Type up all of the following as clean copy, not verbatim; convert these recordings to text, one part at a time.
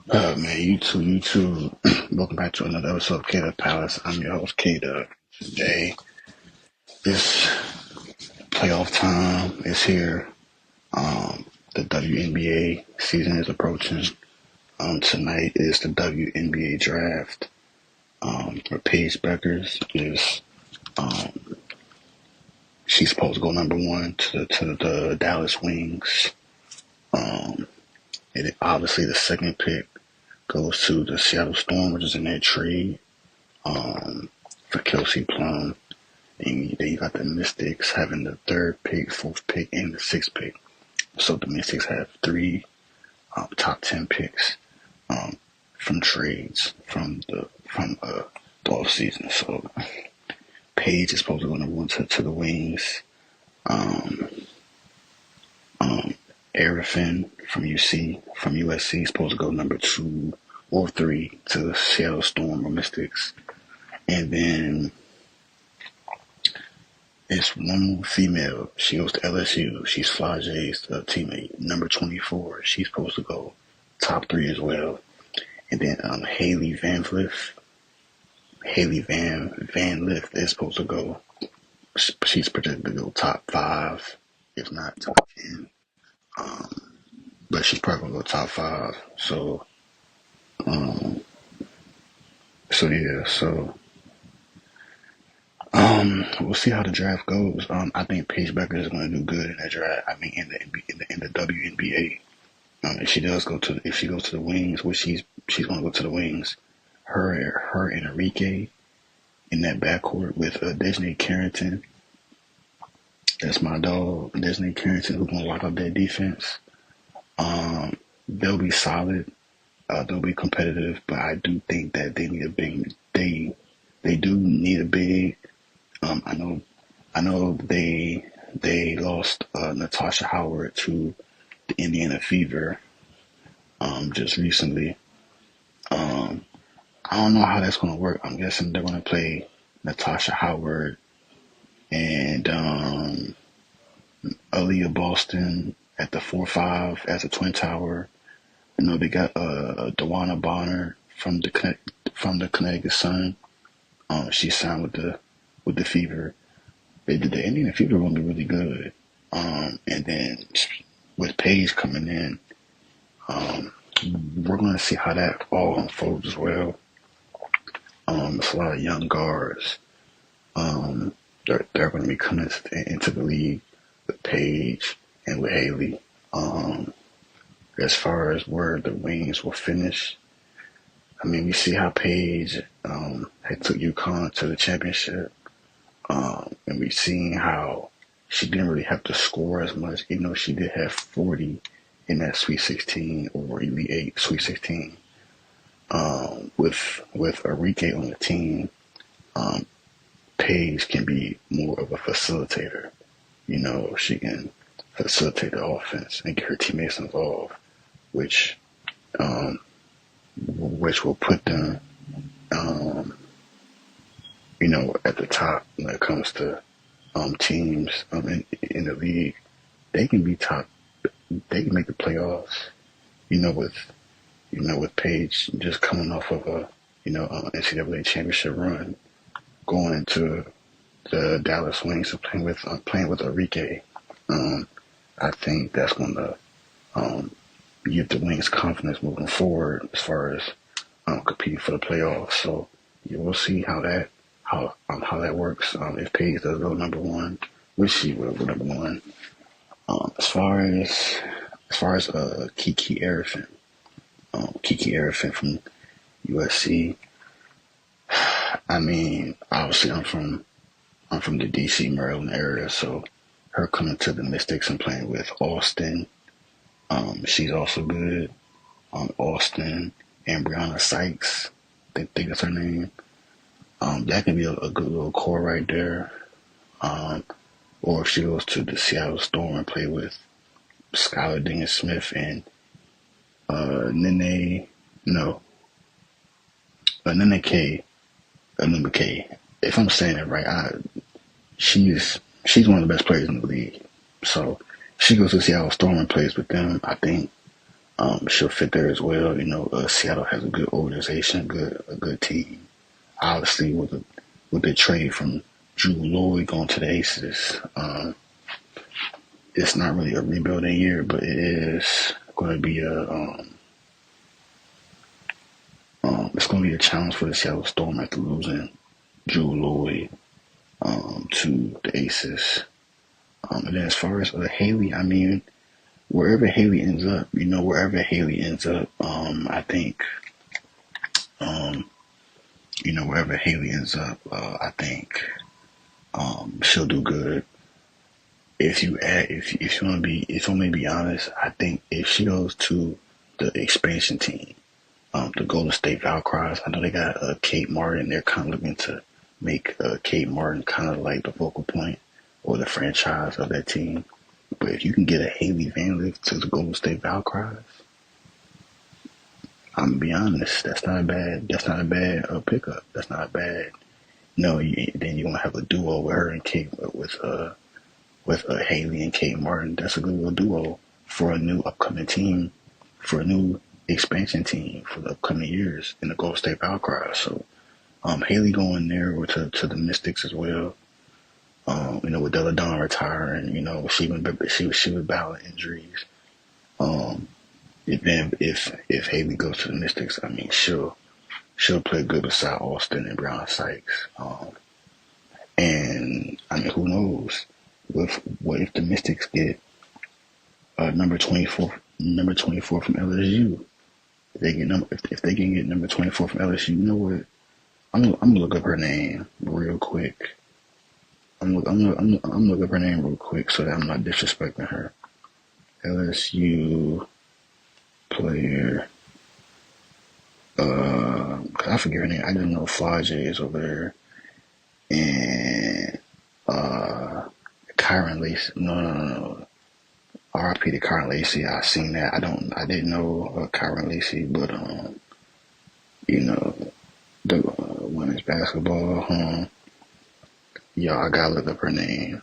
Man, you too. Welcome back to another episode of K Palace. I'm your host, K Dub. Today, this playoff time is here. The WNBA season is approaching. Tonight is the WNBA draft. For Paige Beckers is she's supposed to go number one to the Dallas Wings. And obviously the second pick goes to the Seattle Storm, which is in that trade for Kelsey Plum. And then you got the Mystics having the third pick, fourth pick, and the sixth pick. So the Mystics have three top 10 picks from trades from the off season. So Paige is supposed to go number one to the Wings. Um, Griffin from USC is supposed to go number two or three to the Seattle Storm or Mystics. And then it's one female. She goes to LSU. She's Flage's teammate, number 24. She's supposed to go top three as well. And then Haley Van Lith is supposed to go. She's projected to go top five, if not top 10. But she's probably gonna go top five. Um, so yeah, so we'll see how the draft goes. I think Paige Becker is going to do good in that draft. I mean, in the WNBA. If she goes to the Wings, which she's going to go to the Wings. Her and Enrique in that backcourt with Desnee Carrington. That's my dog, Desnee Carrington, who's going to lock up that defense. They'll be solid. They'll be competitive, but I do think that they need a big. They do need a big. I know they lost Natasha Howard to the Indiana Fever just recently. I don't know how that's going to work. I'm guessing they're going to play Natasha Howard and Aaliyah Boston at the 4-5 as a twin tower. I know they got Dewana Bonner from the Connecticut Sun. She signed with the Fever. The Indiana Fever going to be really good. And then with Paige coming in, we're going to see how that all unfolds as well. It's a lot of young guards. They're going to be coming into the league with Paige and with Haley. As far as where the Wings will finish, I mean, we see how Paige had took UConn to the championship, and we've seen how she didn't really have to score as much, even though she did have 40 in that Sweet 16 or Elite 8 Sweet 16. With Enrique on the team, Paige can be more of a facilitator. You know, she can facilitate the offense and get her teammates involved, which will put them, at the top when it comes to teams in the league. They can be top. They can make the playoffs. With Paige just coming off of a NCAA championship run, going into the Dallas Wings and playing with Enrique. I think that's going to give the Wings confidence moving forward as far as competing for the playoffs. So we'll see how that works. If Paige does go number one, which she will go number one. As far as Kiki Arifin from USC. I mean, obviously I'm from the DC, Maryland area, so her coming to the Mystics and playing with Austin, she's also good. Austin and Brianna Sykes, I think that's her name. That can be a good little core right there. Or if she goes to the Seattle Storm and play with Skylar Diggins Smith and Nene K. If I'm saying it right, she's one of the best players in the league. So if she goes to Seattle Storm and plays with them, I think She'll fit there as well. Seattle has a good organization, a good team. Obviously, with the trade from Drew Lloyd going to the Aces, it's not really a rebuilding year, but it is going to be it's going to be a challenge for the Seattle Storm after losing Drew Lloyd to the Aces. And then as far as Haley, I mean, wherever Haley ends up, I think, wherever Haley ends up, I think she'll do good. If you want to be honest, I think if she goes to the expansion team, the Golden State Valkyries, I know they got Kate Martin. They're kind of looking to make Kate Martin kind of like the focal point or the franchise of that team. But if you can get a Haley Van Lith to the Golden State Valkyries, I'm gonna be honest, that's not a bad pickup. That's not a bad. No, then you're gonna have a duo with her and Kate with Haley and Kate Martin. That's a good little duo for a new upcoming team, for a new expansion team for the upcoming years in the Golden State Valkyries. So Haley going there or to the Mystics as well. With Della Dawn retiring, she was battling injuries. If Haley goes to the Mystics, I mean she'll play good beside Austin and Brown Sykes. And I mean, who knows? What if the Mystics get number 24 from LSU? If they can get number 24 from LSU, you know what? I'm gonna look up her name real quick. I'm gonna look up her name real quick so that I'm not disrespecting her. LSU player. I forget her name. I didn't know Flage is over there. And Kyron Lacey. No. RIP to Kyron Lacey. I seen that. I didn't know Kyron Lacey, but the women's basketball. Yo, I gotta look up her name.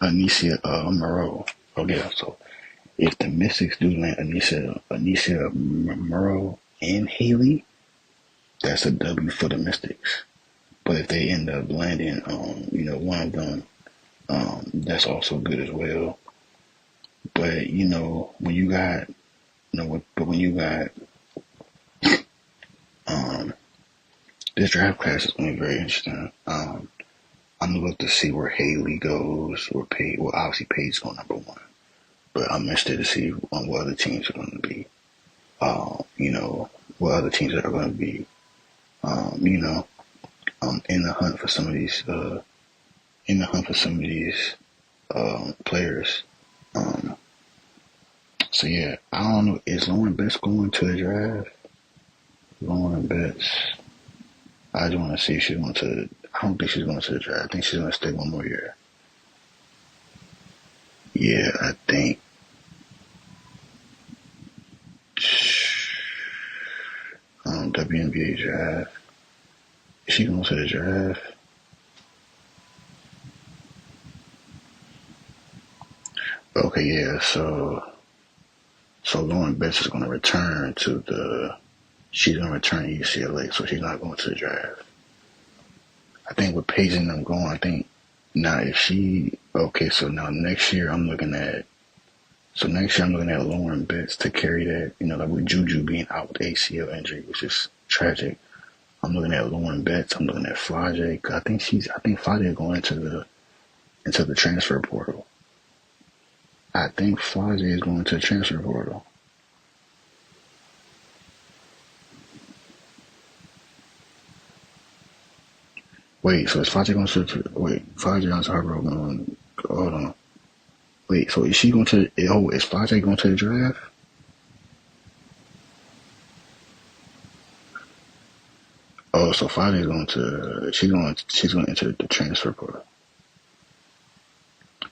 Anicia Moreau. Oh yeah, so if the Mystics do land Anicia Moreau and Haley, that's a W for the Mystics. But if they end up landing one of them, that's also good as well. But when you got this draft class is going to be very interesting. I'm gonna look to see where Haley goes, or Paige. Well, obviously Paige's going number one, but I'm interested to see what other teams are going to be. What other teams are going to be. In the hunt for some of these. Players. So yeah, I don't know. Is Lauren Betts going to the draft? Lauren Betts. I just want to see if she's going to. I don't think she's going to the draft. I think she's going to stay one more year. Yeah, I think. WNBA draft. Is she going to the draft? Okay, yeah. So Lauren Betts is going to return she's going to return to UCLA, so she's not going to the draft. I think with Paige and them going, I think now so now next year I'm looking at Lauren Betts to carry that, like with Juju being out with ACL injury, which is tragic. I'm looking at Lauren Betts, I'm looking at Flage, cause I think Flage is going into the transfer portal. I think Flage is going to the transfer portal. Wait, so is Flage going to Flage on Harborough going? Hold on. Wait, so is she going to? Is Flage going to the draft? Oh, so Flage is going to. She's going to enter the transfer portal.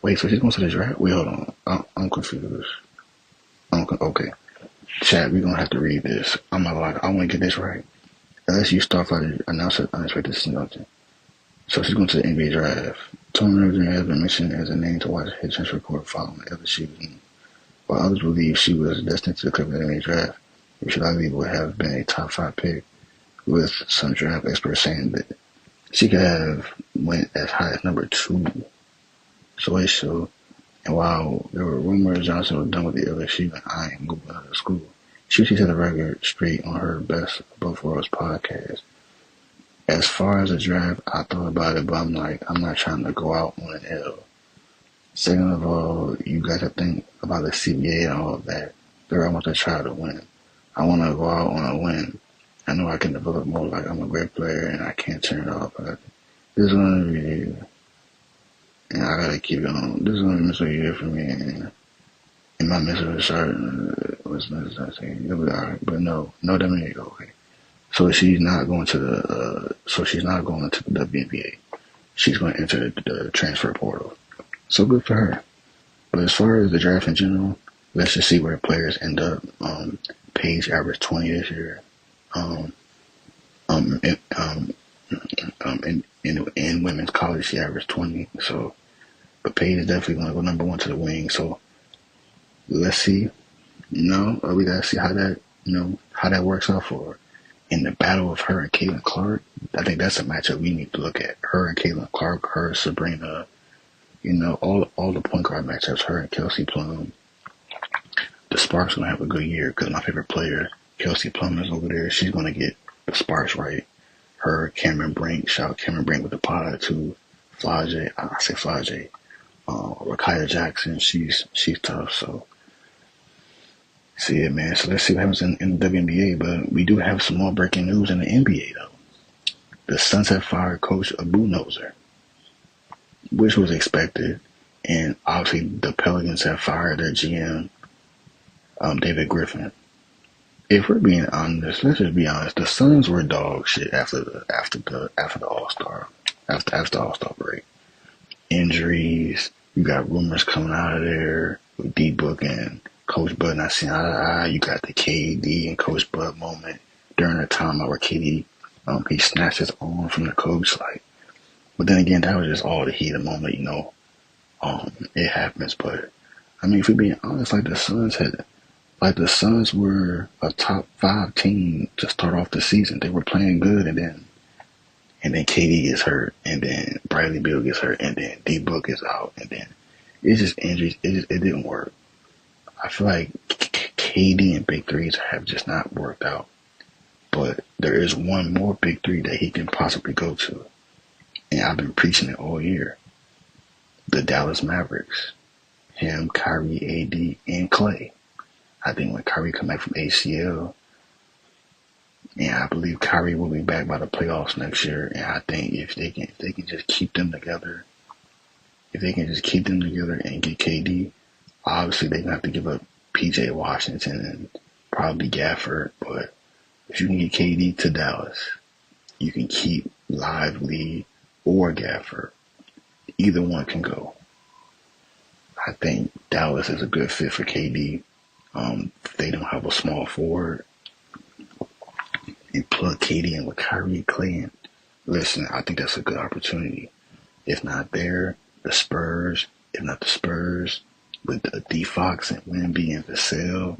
Wait, so she's going to the draft? Wait, hold on. I'm confused. Okay. Chat, we're going to have to read this. I'm not like, I want to get this right. LSU star fighter announced unexpected suspension. So she's going to the NBA draft. Tony Richardson has been mentioned as a name to watch head transfer report following the other season. While others believe she was destined to the Clippers NBA draft, she likely would have been a top 5 pick, with some draft experts saying that she could have went as high as number 2. So it showed. And while there were rumors Johnson was done with the LSU and I ain't moving out of school, she set the record straight on her Best of Both Worlds podcast. As far as the draft, I thought about it, but I'm like, I'm not trying to go out on an L. Second of all, you got to think about the CBA and all of that. I want to try to win. I want to go out on a win. I know I can develop more, like I'm a great player and I can't turn it off. But this is going to be, and I got to keep it on. This is going to be a miserable year for me. And my miserable start was saying, it'll be alright. But no, Dominique, okay. So she's not going to the WNBA. She's going to enter the transfer portal. So good for her. But as far as the draft in general, let's just see where players end up. Paige averaged 20 this year. In women's college, she averaged 20. So, but Paige is definitely going to go number 1 to the wing. So let's see. We gotta see how that works out for her. In the battle of her and Caitlin Clark, I think that's a matchup we need to look at. Her and Caitlin Clark, her, Sabrina, all the point guard matchups, her and Kelsey Plum. The Sparks going to have a good year because my favorite player, Kelsey Plum, is over there. She's going to get the Sparks right. Her, Cameron Brink, shout out Cameron Brink with the pod too. Flage, Rakaya Jackson, she's tough. So, see it, man. So let's see what happens in the WNBA. But we do have some more breaking news in the NBA, though. The Suns have fired coach Budenholzer, which was expected. And obviously the Pelicans have fired their GM, David Griffin. If we're being honest, let's just be honest. The Suns were dog shit after the All-Star break. Injuries. You got rumors coming out of there with D-Book and Coach Bud not seeing eye to eye. You got the KD and Coach Bud moment during the time where KD he snatched his arm from the coach. But then again, that was just all the heat of the moment. It happens. But I mean, if we're being honest, the Suns were a top 5 team to start off the season. They were playing good, and then KD gets hurt, and then Bradley Beal gets hurt, and then D-Book is out, and then it's just injuries. It didn't work. I feel like KD and Big Threes have just not worked out. But there is one more Big Three that he can possibly go to, and I've been preaching it all year. The Dallas Mavericks. Him, Kyrie, AD, and Clay. I think when Kyrie come back from ACL, and I believe Kyrie will be back by the playoffs next year, and I think if they can just keep them together, and get KD, obviously they're gonna have to give up PJ Washington and probably Gafford, but if you can get KD to Dallas, you can keep Lively or Gafford. Either one can go. I think Dallas is a good fit for KD. They don't have a small forward. And plug KD in with Kyrie, Clay, and listen, I think that's a good opportunity. If not there, the Spurs. If not the Spurs, with D Fox and Wnba and Vassell,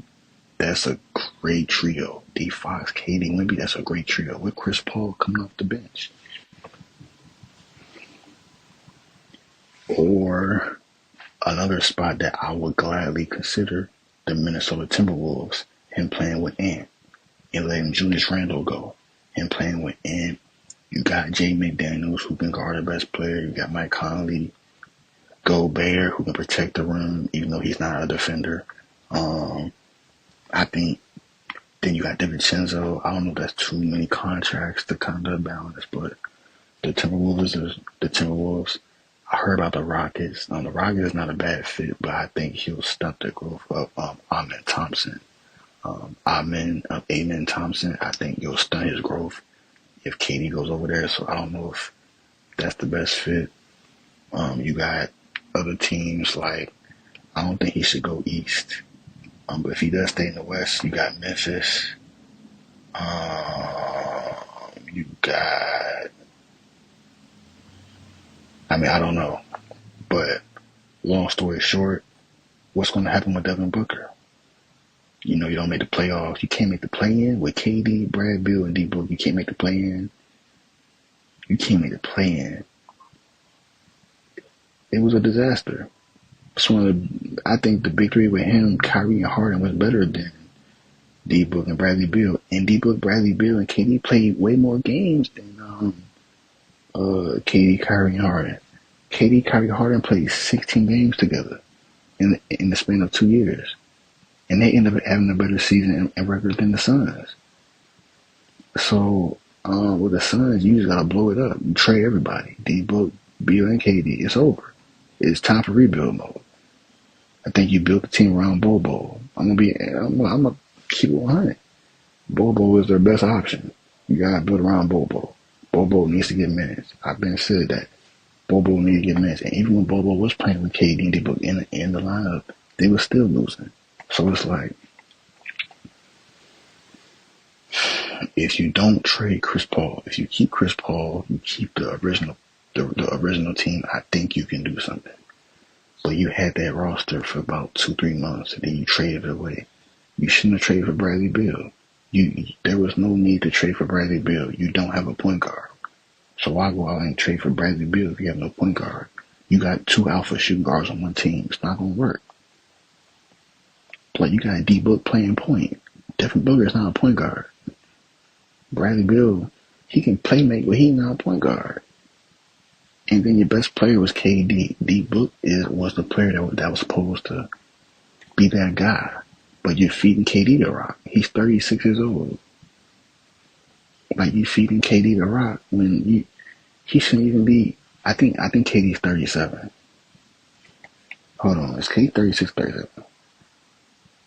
that's a great trio. D Fox, KD, Wnba, that's a great trio. With Chris Paul coming off the bench. Or another spot that I would gladly consider, the Minnesota Timberwolves, him playing with Ant and letting Julius Randle go. Him playing with Ant. You got Jay McDaniels, who can guard the best player. You got Mike Conley, Gobert, who can protect the rim, even though he's not a defender. I think then you got DiVincenzo. I don't know if that's too many contracts to kind of balance, but the Timberwolves. I heard about the Rockets. The Rockets is not a bad fit, but I think he'll stunt the growth of Amen Thompson. Amen Thompson, I think you'll stunt his growth if KD goes over there. So I don't know if that's the best fit. You got other teams I don't think he should go east. But if he does stay in the West, you got Memphis. You got. I don't know. But long story short, what's going to happen with Devin Booker? You know, you don't make the playoffs. You can't make the play-in with KD, Brad Beal, and D Book. You can't make the play-in. You can't make the play-in. It was a disaster. I think the big three with him, Kyrie, and Harden was better than D Book and Bradley Beal. And D Book, Bradley Beal, and KD played way more games than KD, Kyrie, and Harden. KD, Kyrie, Harden played 16 games together in the span of 2 years. And they ended up having a better season and record than the Suns. So, with the Suns, you just gotta blow it up. You trade everybody. D-Book, Beal, and KD. It's over. It's time for rebuild mode. I think you built the team around Bobo. I'm gonna keep it 100. Bobo is their best option. You gotta build around Bobo. Bobo needs to get minutes. I've been said that. Bobo needs to get minutes. And even when Bobo was playing with KD and D-Book in the lineup, they were still losing. So it's like, if you don't trade Chris Paul, if you keep Chris Paul, you keep the original team, I think you can do something. But you had that roster for about 2-3 months, and then you traded it away. You shouldn't have traded for Bradley Beal. There was no need to trade for Bradley Beal. You don't have a point guard. So why go out and trade for Bradley Beal if you have no point guard? You got 2 alpha shooting guards on one team. It's not going to work. Like, you got D-Book playing point. Devin Booker is not a point guard. Bradley Beal, he can play make, but he's not a point guard. And then your best player was KD. D-Book was the player that was supposed to be that guy. But you're feeding KD the rock. He's 36 years old. Like, you feeding KD the rock when he shouldn't even be. I think KD's 37. Hold on, is KD 36, 37?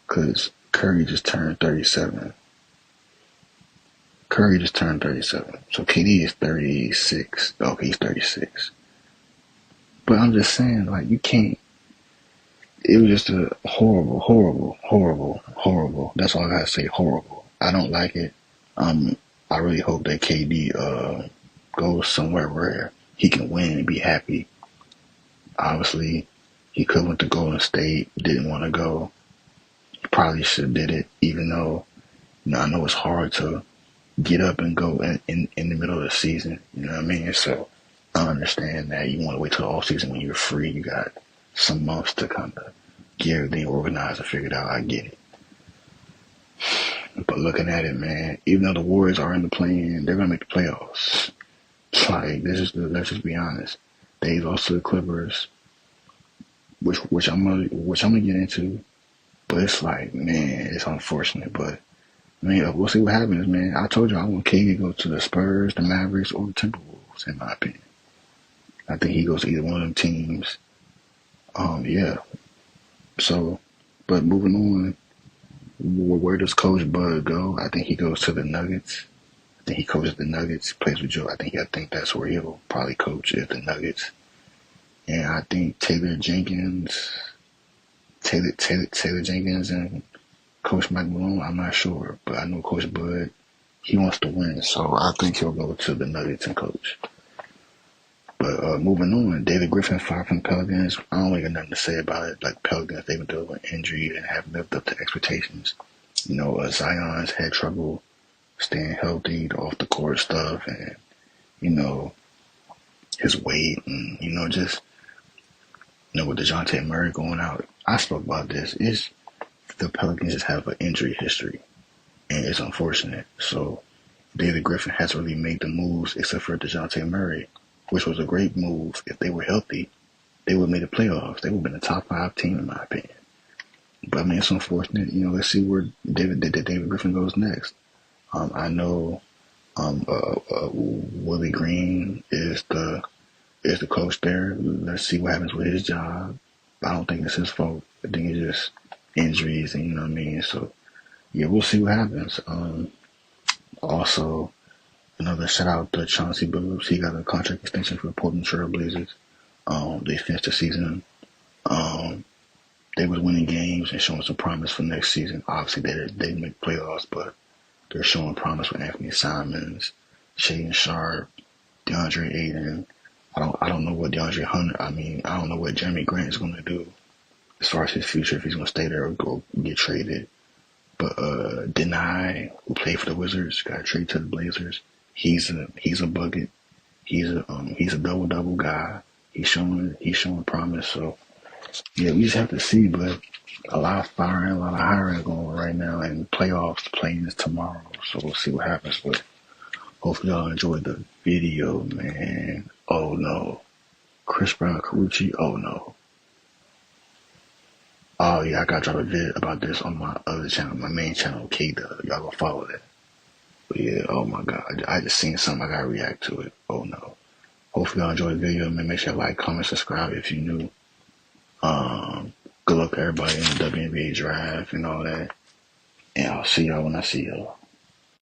Because Curry just turned 37. So KD is 36. Okay, he's 36. But I'm just saying, like, you can't. It was just a horrible. That's all I gotta say, horrible. I don't like it. I really hope that KD goes somewhere where he can win and be happy. Obviously, he could have went to Golden State, didn't want to go. Probably should have did it, even though, you know, I know it's hard to get up and go in the middle of the season. You know what I mean? So I understand that you want to wait till the off season when you're free. You got some months to kind of get everything organized and figured out. I get it. But looking at it, man, even though the Warriors are in the play-in, they're gonna make the playoffs. Like, let's just be honest. They lost to the Clippers, which I'm gonna get into. But it's like, man, it's unfortunate. But, man, we'll see what happens, man. I told you I want KD to go to the Spurs, the Mavericks, or the Timberwolves, in my opinion. I think he goes to either one of them teams. Yeah. So, but moving on, where does Coach Bud go? I think he goes to the Nuggets. I think he coaches the Nuggets, plays with Joe. I think that's where he'll probably coach, is the Nuggets. And I think Taylor Jenkins and Coach Mike Malone, I'm not sure, but I know Coach Bud, he wants to win, so I think he'll go to the Nuggets and coach. But moving on, David Griffin fired from the Pelicans. I don't really got nothing to say about it. Like, Pelicans, they've been dealing with injury and haven't lived up to expectations. You know, Zion's had trouble staying healthy, the off the court stuff, and, you know, his weight, and, you know, just, you know, with DeJounte Murray going out. I spoke about this. The Pelicans just have an injury history, and it's unfortunate. So David Griffin hasn't really made the moves except for DeJounte Murray, which was a great move. If they were healthy, they would have made the playoffs. They would have been a top 5 team, in my opinion. But I mean, it's unfortunate. You know, let's see where David Griffin goes next. I know Willie Green is the coach there. Let's see what happens with his job. I don't think it's his fault. I think it's just injuries, and you know what I mean. So yeah, we'll see what happens. Also, another shout out to Chauncey Billups. He got a contract extension for the Portland Trail Blazers. They finished the season. They was winning games and showing some promise for next season. Obviously, they didn't make playoffs, but they're showing promise with Anthony Simons, Shaden Sharp, DeAndre Ayton. I don't know what DeAndre Hunter. I mean, I don't know what Jeremy Grant is going to do as far as his future, if he's going to stay there or go get traded. But Deny, who played for the Wizards, got traded to the Blazers. He's a bucket. He's a double guy. He's showing promise. So yeah, we just have to see. But a lot of firing, a lot of hiring going on right now, and playoffs playing is tomorrow. So we'll see what happens. But hopefully y'all enjoyed the video, man. Oh no, Chris Brown, Carucci. Oh no. Oh yeah, I gotta drop a vid about this on my other channel, my main channel, K Dub. Y'all go follow that. But yeah, oh my god, I just seen something, I gotta react to it. Oh no. Hopefully y'all enjoyed the video, man. Make sure you like, comment, subscribe if you're new. Good luck to everybody in the WNBA draft and all that. And I'll see y'all when I see y'all.